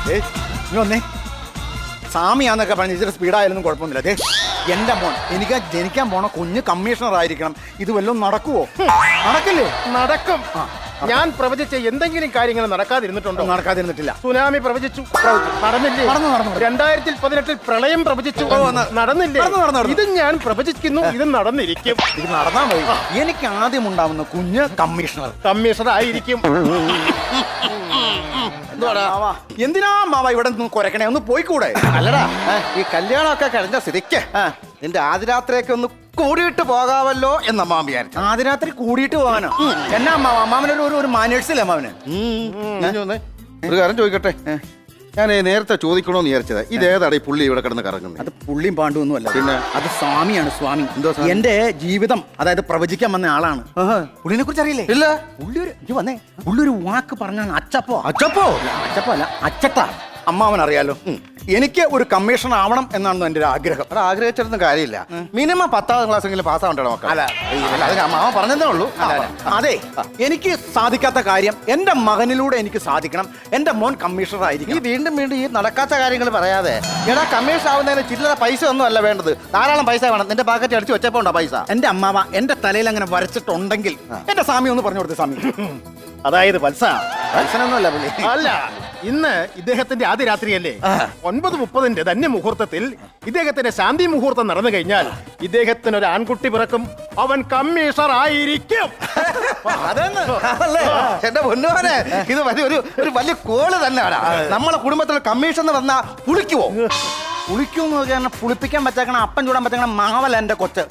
നീ വന്നേ. സാമിയാന്നൊക്കെ പറഞ്ഞ് ഇച്ചിരി സ്പീഡായാലൊന്നും കുഴപ്പമൊന്നുമില്ല. അതെ എൻ്റെ മോൻ എനിക്ക് ജനിക്കാൻ പോണ കുഞ്ഞ് കമ്മീഷണർ ആയിരിക്കണം. ഇത് വല്ലതും നടക്കുവോ? നടക്കില്ലേ? നടക്കും. ഞാൻ പ്രവചിച്ച എന്തെങ്കിലും കാര്യങ്ങൾ നടക്കാതിരുന്നിട്ടുണ്ടോ? നടക്കാതിരുന്നിട്ടില്ല. സുനാമി പ്രവചിച്ചു, നടന്നില്ലേ? 2018 പ്രളയം പ്രവചിച്ചു, നടന്നില്ലേ? ഇത് ഞാൻ പ്രവചിക്കുന്നു, ഇത് നടന്നിരിക്കും. ഇത് നടന്നാ മതി. എനിക്ക് ആദ്യം ഉണ്ടാവുന്ന കുഞ്ഞ് കമ്മീഷണർ ആയിരിക്കും. എന്തിനാ മാവ ഇവിടെ നിന്ന് കുരക്കണേ? ഒന്ന് പോയിക്കൂടെ? അല്ലടാ, ഈ കല്യാണമൊക്കെ കഴിഞ്ഞ സ്ഥിതിക്ക് നിന്റെ ആദ്യരാത്രിയൊക്കെ ഒന്ന് കൂടിയിട്ട് പോകാമല്ലോ എന്ന് അമ്മാവൻ വിചാരിച്ചു. ആദ്യരാത്രി കൂടിയിട്ട് പോകാനോ? എന്നാ അമ്മാവ, അമ്മാവനൊരു ഒരു മാനേഴ്സില്ലേ അമ്മാവന്? ഒരു കാര്യം ചോദിക്കട്ടെ, ഞാൻ നേരത്തെ ചോദിക്കണോന്ന് വിചാരിച്ചത്, ഇതേതാണ് ഈ പുള്ളി ഇവിടെ കിടന്ന് കറങ്ങുന്നത്? അത് പുള്ളിയും പാണ്ടുവൊന്നും അല്ല, പിന്നെ അത് സ്വാമിയാണ്. സ്വാമി എന്റെ ജീവിതം അതായത് പ്രവചിക്കാൻ വന്ന ആളാണ്. പുള്ളിനെ കുറിച്ച് അറിയില്ലേ? ഇല്ല. പുള്ളി ഒരു വാക്ക് പറഞ്ഞാണ് അച്ചപ്പോ അല്ല അച്ചട്ട. അമ്മാവൻ അറിയാലോ, എനിക്ക് ഒരു കമ്മീഷണർ ആവണം എന്നാണ് എൻ്റെ ഒരു ആഗ്രഹം. അവിടെ ആഗ്രഹിച്ചിരുന്ന കാര്യമില്ല. മിനിമം 10ാം ക്ലാസ്സെങ്കിലും പാസ്സാവണ്ടോ മക്കൾ? അത് അമ്മാവൻ പറഞ്ഞതേ ഉള്ളൂ. അതെ, എനിക്ക് സാധിക്കാത്ത കാര്യം എൻ്റെ മകനിലൂടെ എനിക്ക് സാധിക്കണം. എൻ്റെ മോൻ കമ്മീഷണർ ആയിരിക്കും. ഈ വീണ്ടും ഈ നടക്കാത്ത കാര്യങ്ങൾ പറയാതെ, എടാ കമ്മീഷൻ ആവുന്നതിന് ചില്ലറ പൈസ ഒന്നും അല്ല വേണ്ടത്, ധാരാളം പൈസ വേണം. നിന്റെ പാക്കറ്റ് അടിച്ച് വെച്ചപ്പോ ഉണ്ടോ പൈസ? എൻ്റെ അമ്മാവ എൻ്റെ തലയിൽ അങ്ങനെ വരച്ചിട്ടുണ്ടെങ്കിൽ എൻ്റെ സ്വാമി ഒന്ന് പറഞ്ഞു കൊടുത്ത സ്വാമി. അതായത് വത്സനൊന്നുമല്ല പുള്ളി. അല്ല, ഇന്ന് ഇദ്ദേഹത്തിന്റെ ആദ്യ രാത്രിയല്ലേ? 9:30 ധന്യമുഹൂർത്തത്തിൽ ഇദ്ദേഹത്തിന്റെ ശാന്തി മുഹൂർത്തം നടന്നു കഴിഞ്ഞാൽ ഇദ്ദേഹത്തിന് ഒരു ആൺകുട്ടി പിറക്കും. അവൻ കമ്മീഷണർ ആയിരിക്കും. എന്റെ പൊന്നുവാനെ, ഇത് ഒരു വലിയ കോള് തന്നെയാണ്. നമ്മളെ കുടുംബത്തിൽ കമ്മീഷൻ വന്നാ പുളിക്കുവോ? പുളിക്കും പുളിപ്പിക്കാൻ പറ്റാക്കണ അപ്പം ചൂടാൻ പറ്റാക്കണ മാവല്ല എൻ്റെ കൊച്ച്.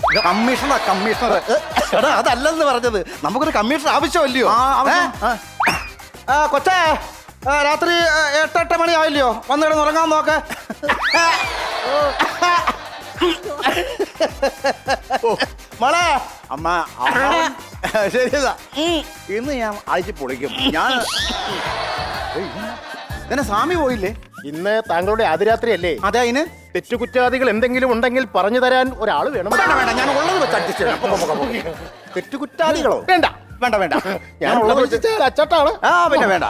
കമ്മീഷണർ എടാ, അതല്ലെന്ന് പറഞ്ഞത്. നമുക്കൊരു കമ്മീഷൻ ആവശ്യമല്ലയോ? കൊച്ചേ, രാത്രി 8 മണി ആയില്ലയോ? വന്ന് കിടന്ന് ഉറങ്ങാൻ നോക്ക്. മോളെ, അമ്മ ശരിയതാ. ഇന്ന് ഞാൻ അഴിച്ച് പൊളിക്കും. ഞാൻ എന്നെ സ്വാമി പോയില്ലേ? ഇന്ന് താങ്കളുടെ ആദ്യ രാത്രിയല്ലേ? അതെ, അതിന് തെറ്റുകുറ്റാദികൾ എന്തെങ്കിലും ഉണ്ടെങ്കിൽ പറഞ്ഞു തരാൻ ഒരാൾ വേണം. വേണ്ട, ഞാൻ ഉള്ളത് വെച്ച് അഡ്ജസ്റ്റ് ചെയ്യണം. തെറ്റുകുറ്റാദികളോ? വേണ്ട. വേണ്ട ഞാൻ ഉള്ളത് വെച്ച് അച്ചട്ടാണ്. പിന്നെ വേണ്ട.